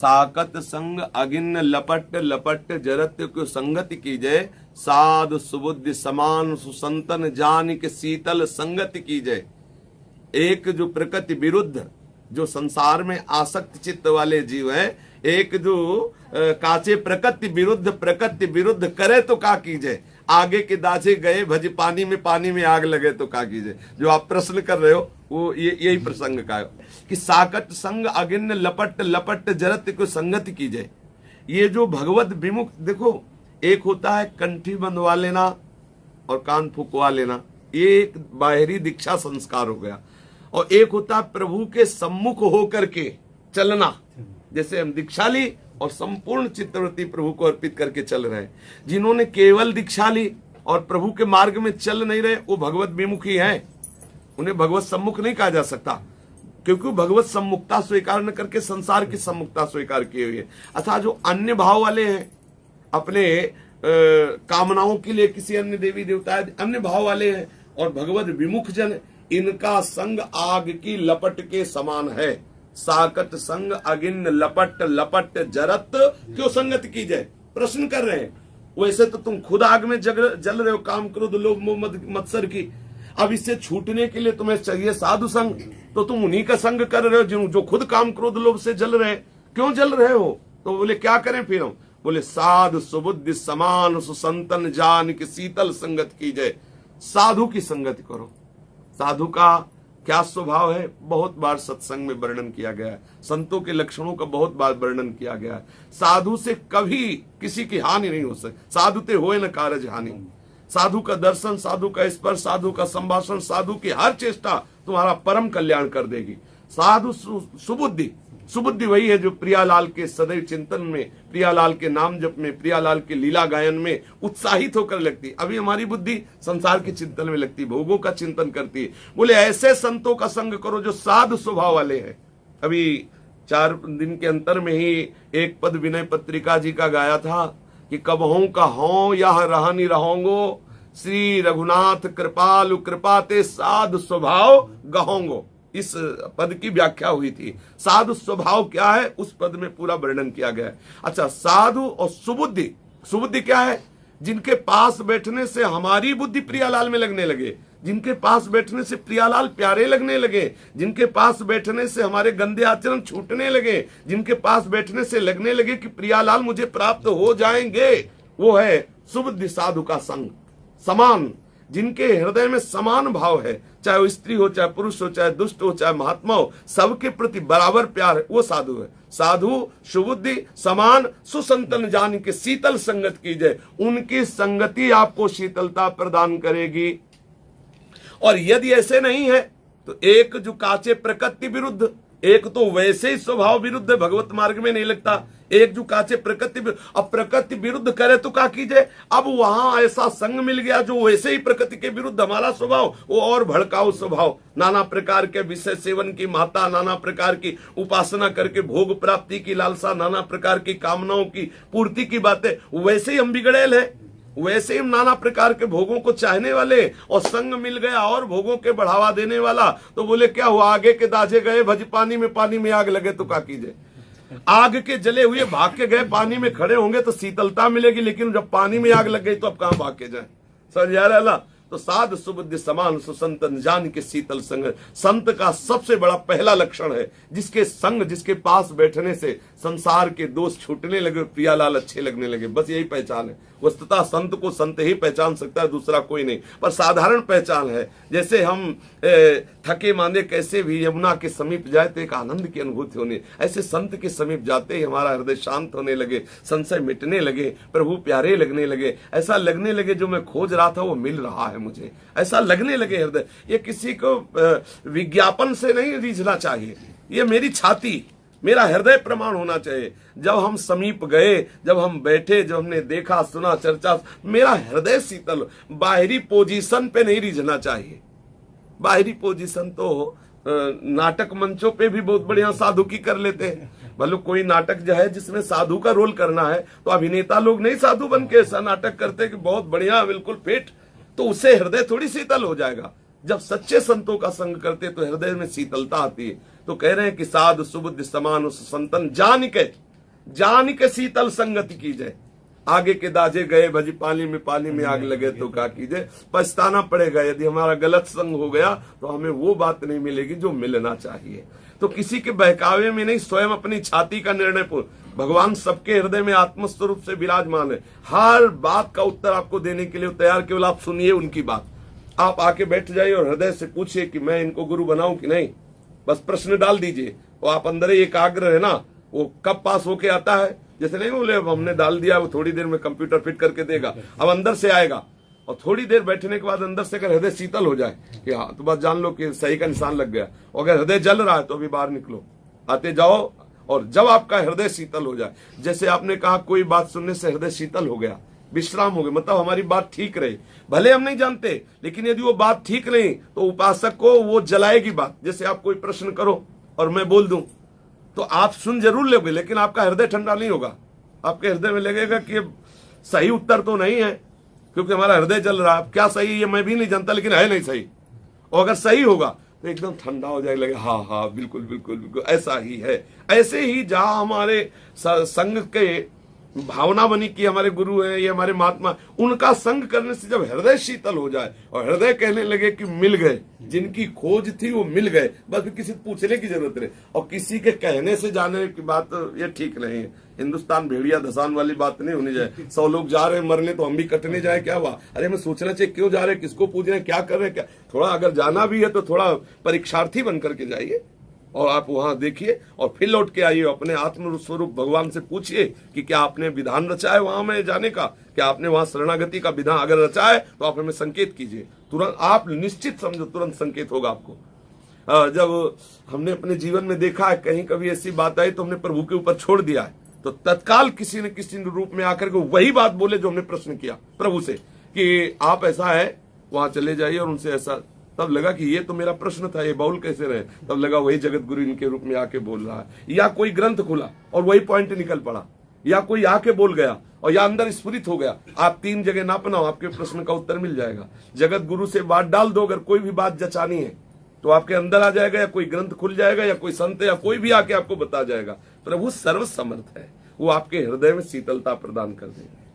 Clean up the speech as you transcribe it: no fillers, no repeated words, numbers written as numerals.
साकत संग अगिन्न लपट लपट जरत को संगति कीजय। साधु सुबुद्धि समान सुसंतन जान के शीतल संगति कीजय। एक जो प्रकृति विरुद्ध जो संसार में आसक्त चित्त वाले जीव है, एक जो काचे प्रकृति विरुद्ध करे तो का कीजिए। आगे के दाचे गए भज पानी में आग लगे तो का कीजिए। जो आप प्रश्न कर रहे हो वो यही प्रसंग का है कि साकट संग अगिन्न लपट लपट जरत को संगति कीजिए। ये जो भगवत विमुख देखो, एक होता है कंठी बंधवा लेना और कान फूकवा लेना, ये एक बाहरी दीक्षा संस्कार हो गया। और एक होता है प्रभु के सम्मुख होकर के चलना, जैसे हम दीक्षा ली और संपूर्ण चित्तवृत्ति प्रभु को अर्पित करके चल रहे हैं। जिन्होंने केवल दीक्षा ली और प्रभु के मार्ग में चल नहीं रहे, वो भगवत विमुखी हैं, उन्हें भगवत सम्मुख नहीं कहा जा सकता, क्योंकि भगवत सम्मुखता स्वीकार न करके संसार की सम्मुखता स्वीकार किए हुए। अतः जो अन्य भाव वाले हैं, अपने कामनाओं के लिए किसी अन्य देवी देवता अन्य भाव वाले हैं, और भगवत विमुख जन, इनका संग आग की लपट के समान है। साकट संग अगिन्न लपट लपट जरत क्यों संगत की जाए। प्रश्न कर रहे हैं, वैसे तो तुम खुद आग में जल रहे हो, काम क्रोध लोभ मोह मत्सर की। अब इससे छूटने के लिए तुम्हें चाहिए साधु संग, तो तुम उन्हीं का संग कर रहे हो जो खुद काम क्रोध लोभ से जल रहे हैं। क्यों जल रहे हो? तो बोले क्या करें फिर हम? बोले साधु सुबुद्धि समान सुसंतन जान की शीतल संगत की जाए। साधु की संगति करो। साधु का क्या स्वभाव है, बहुत बार सत्संग में वर्णन किया गया है। संतों के लक्षणों का बहुत बार वर्णन किया गया है। साधु से कभी किसी की हानि नहीं हो सकती। साधु ते होए न कारज हानि। साधु का दर्शन, साधु का स्पर्श, साधु का संभाषण, साधु की हर चेष्टा तुम्हारा परम कल्याण कर देगी। साधु सुबुद्धि, सुबुद्धि वही है जो प्रियालाल के सदैव चिंतन में, प्रियालाल के नाम जप में, प्रियालाल के लीला गायन में उत्साहित होकर लगती। अभी हमारी बुद्धि संसार के चिंतन में लगती, भोगों का चिंतन करती है। बोले ऐसे संतों का संग करो जो साधु स्वभाव वाले हैं। अभी 4 दिन के अंतर में ही एक पद विनय पत्रिका जी का गाया था कि कबहू का हों यह रहनी रहोंगो, श्री रघुनाथ कृपालु कृपाते साधु स्वभाव गहोंगो। इस पद की व्याख्या हुई थी। साधु स्वभाव क्या है उस पद में पूरा वर्णन किया गया है। अच्छा, साधु और सुबुद्धि, सुबुद्धि क्या है? जिनके पास बैठने से हमारी बुद्धि प्रियालाल में लगने लगे, जिनके पास बैठने से प्रियालाल प्यारे लगने लगे, जिनके पास बैठने से हमारे गंदे आचरण छूटने लगे, जिनके पास बैठने से लगने लगे कि प्रियालाल मुझे प्राप्त हो जाएंगे, वो है सुबुद्धि साधु का संग। समान, जिनके हृदय में समान भाव है, चाहे वो स्त्री हो, चाहे पुरुष हो, चाहे दुष्ट हो, चाहे महात्मा हो, सबके प्रति बराबर प्यार है, वो साधु है। साधु सुबुद्धि समान सुसंतन जान के शीतल संगत कीजिए। उनकी संगति आपको शीतलता प्रदान करेगी। और यदि ऐसे नहीं है तो एक जो काचे प्रकृति विरुद्ध, एक तो वैसे ही स्वभाव विरुद्ध भगवत मार्ग में नहीं लगता, एक जो काचे प्रकृति, अब प्रकृति विरुद्ध करे तो क्या कीजिए। अब वहां ऐसा संग मिल गया जो वैसे ही प्रकृति के विरुद्ध हमारा स्वभाव, वो और भड़काऊ स्वभाव, नाना प्रकार के विषय सेवन की माता, नाना प्रकार की उपासना करके भोग प्राप्ति की लालसा, नाना प्रकार की कामनाओं की पूर्ति की बातें, वैसे ही हम बिगड़ेल है, वैसे ही नाना प्रकार के भोगों को चाहने वाले, और संग मिल गया और भोगों के बढ़ावा देने वाला। तो बोले क्या हुआ, आगे के दाजे गए भज पानी में आग लगे तो क्या कीजिए। आग के जले हुए भाग के गए, पानी में खड़े होंगे तो शीतलता मिलेगी, लेकिन जब पानी में आग लग गई तो अब कहां भाग के जाए। समझ आ रहा? तो साध सुबुद्धि समान सुसंतन जान के शीतल संग संत का सबसे बड़ा पहला लक्षण है, जिसके संग, जिसके पास बैठने से संसार के दोष छूटने लगे, प्रियालाल अच्छे लगने लगे। बस यही पहचान है। वस्तुतः संत को संत ही पहचान सकता है, दूसरा कोई नहीं। पर साधारण पहचान है। जैसे हम थके मांदे कैसे भी यमुना के समीप जाए तो एक आनंद की अनुभूति होने, ऐसे संत के समीप जाते ही हमारा हृदय शांत होने लगे, संशय मिटने लगे, प्रभु प्यारे लगने लगे, ऐसा लगने लगे जो मैं खोज रहा था वो मिल रहा है मुझे, ऐसा लगने लगे हृदय। ये किसी को विज्ञापन से नहीं रीझना चाहिए, ये मेरी छाती, मेरा हृदय प्रमाण होना चाहिए। जब हम समीप गए, जब हम बैठे, जब हमने देखा सुना चर्चा, मेरा हृदय शीतल। बाहरी पोजीशन पे नहीं रीझना चाहिए। बाहरी पोजीशन तो नाटक मंचों पे भी बहुत बढ़िया साधु की कर लेते हैं। भले कोई नाटक जो है जिसमें साधु का रोल करना है तो अभिनेता लोग नहीं साधु बन के ऐसा नाटक करते कि बहुत बढ़िया बिल्कुल फिट, तो उससे हृदय थोड़ी शीतल हो जाएगा। जब सच्चे संतों का संग करते तो हृदय में शीतलता आती है। तो कह रहे हैं कि साधु सुबुद्धि समान संतन जान के जान के शीतल संगति कीजिए। आगे के दाजे गए भजी पानी में आग लगे तो क्या कीजिए। पछताना पड़ेगा, यदि हमारा गलत संग हो गया तो हमें वो बात नहीं मिलेगी जो मिलना चाहिए। तो किसी के बहकावे में नहीं, स्वयं अपनी छाती का निर्णय पूर्ण। भगवान सबके हृदय में आत्मस्वरूप से विराजमान है, हर बात का उत्तर आपको देने के लिए तैयार, केवल आप सुनिए उनकी बात। आप आके बैठ जाइए और हृदय से पूछिए कि मैं इनको गुरु बनाऊं कि नहीं, बस प्रश्न डाल दीजिए। और आप अंदर ही एकाग्र है ना, वो कब पास होके आता है, जैसे नहीं बोले अब हमने डाल दिया वो थोड़ी देर में कंप्यूटर फिट करके देगा, अब अंदर से आएगा। और थोड़ी देर बैठने के बाद अंदर से अगर हृदय शीतल हो जाए कि हाँ, तो बस जान लो कि सही का निशान लग गया। और अगर हृदय जल रहा है तो अभी बाहर निकलो, आते जाओ। और जब आपका हृदय शीतल हो जाए, जैसे आपने कहा कोई बात सुनने से हृदय शीतल हो गया, विश्राम हो गया, मतलब हमारी बात ठीक रही, भले हम नहीं जानते, लेकिन यदि वो बात ठीक नहीं तो उपासक को वो जलाएगी बात। जैसे आप कोई प्रश्न करो और मैं बोल दूं तो आप सुन जरूर लोगे, लेकिन आपका हृदय ठंडा नहीं होगा। आपके हृदय में लगेगा कि सही उत्तर तो नहीं है, क्योंकि हमारा हृदय जल रहा है। क्या सही है मैं भी नहीं जानता, लेकिन है नहीं सही। और अगर सही होगा तो एकदम ठंडा हो जाएगा, लगे हाँ हाँ बिल्कुल बिल्कुल बिल्कुल ऐसा ही है। ऐसे ही जहां हमारे संग के भावना बनी कि हमारे गुरु हैं, ये हमारे महात्मा, उनका संग करने से जब हृदय शीतल हो जाए और हृदय कहने लगे कि मिल गए, जिनकी खोज थी वो मिल गए, बस किसी पूछने की जरूरत नहीं। और किसी के कहने से जाने की बात ये ठीक नहीं है। हिंदुस्तान भेड़िया धसान वाली बात नहीं होनी चाहिए। 100 लोग जा रहे हैं मरने तो हम भी कटने जाए, क्या हुआ? अरे हमें सोचना चाहिए क्यों जा रहे हैं, किसको पूछ रहे हैं, क्या कर रहे हैं। क्या थोड़ा अगर जाना भी है तो थोड़ा परीक्षार्थी बन करके जाइए और आप वहां देखिए और फिर लौट के आइए। अपने आत्म स्वरूप भगवान से पूछिए कि क्या आपने विधान रचा है वहां में जाने का, क्या आपने वहां शरणागति का विधान अगर रचा है तो आप हमें संकेत कीजिए। तुरंत आप निश्चित समझो, तुरंत संकेत होगा आपको। जब हमने अपने जीवन में देखा है कहीं कभी ऐसी बात आई तो हमने प्रभु के ऊपर छोड़ दिया है, तो तत्काल किसी न किसी रूप में आकर के वही बात बोले जो हमने प्रश्न किया प्रभु से कि आप ऐसा है वहां चले जाइए और उनसे ऐसा। तब लगा कि ये तो मेरा प्रश्न था, ये बाउल कैसे रहे। तब लगा वही जगत गुरु इनके रूप में आके बोल रहा है। या कोई ग्रंथ खुला और वही पॉइंट निकल पड़ा, या कोई आके बोल गया और या अंदर स्फुरित हो गया। आप 3 जगह ना बनाओ, आपके प्रश्न का उत्तर मिल जाएगा। जगत गुरु से बात डाल दो, अगर कोई भी बात जचानी है तो आपके अंदर आ जाएगा, या कोई ग्रंथ खुल जाएगा, या कोई संत या कोई भी आके आपको बता जाएगा। प्रभु सर्व समर्थ है, वो आपके हृदय में शीतलता प्रदान कर देंगे।